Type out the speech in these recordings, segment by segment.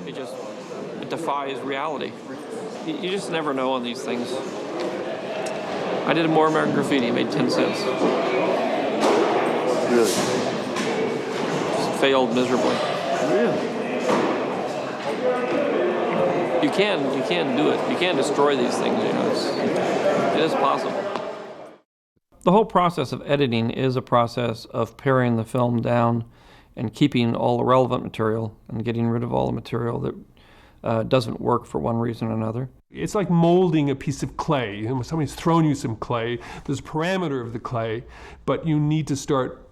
It defies reality. You just never know on these things. I did More American Graffiti, made 10 cents. Really? Just failed miserably. Really? You can do it. You can destroy these things, you know. It is possible. The whole process of editing is a process of paring the film down and keeping all the relevant material and getting rid of all the material that doesn't work for one reason or another. It's like molding a piece of clay. And when somebody's thrown you some clay, there's a parameter of the clay, but you need to start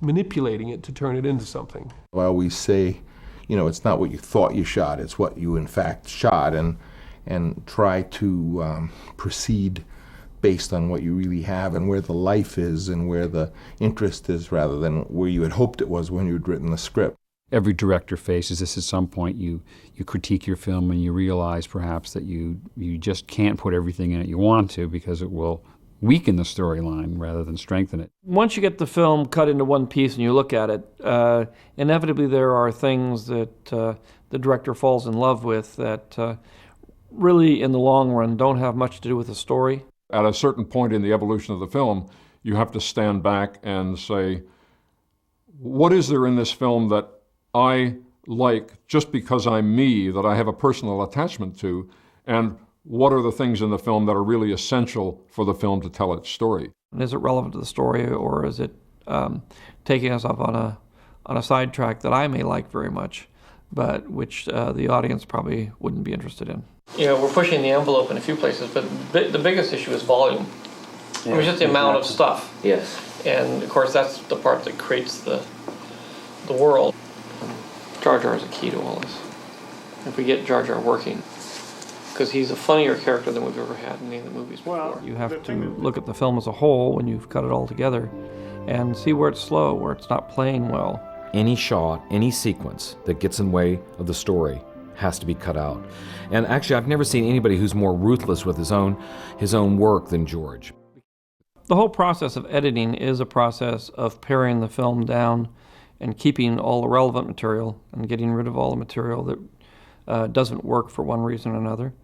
manipulating it to turn it into something. I always say, you know, it's not what you thought you shot, it's what you in fact shot, and try to proceed based on what you really have and where the life is and where the interest is rather than where you had hoped it was when you'd written the script. Every director faces this at some point. You critique your film and you realize perhaps that you just can't put everything in it you want to because it will weaken the storyline rather than strengthen it. Once you get the film cut into one piece and you look at it, inevitably there are things that the director falls in love with that really in the long run don't have much to do with the story. At a certain point in the evolution of the film, you have to stand back and say, what is there in this film that I like just because I'm me, that I have a personal attachment to, and what are the things in the film that are really essential for the film to tell its story? Is it relevant to the story, or is it taking us off on a sidetrack that I may like very much, but which the audience probably wouldn't be interested in? You know, we're pushing the envelope in a few places, but the biggest issue is volume. Yeah, it was just the amount of stuff. Yes. And of course, that's the part that creates the world. Jar Jar is a key to all this. If we get Jar Jar working, because he's a funnier character than we've ever had in any of the movies before. Well, you have to look at the film as a whole when you've cut it all together and see where it's slow, where it's not playing well. Any shot, any sequence that gets in the way of the story has to be cut out. And actually, I've never seen anybody who's more ruthless with his own work than George. The whole process of editing is a process of paring the film down and keeping all the relevant material and getting rid of all the material that doesn't work for one reason or another.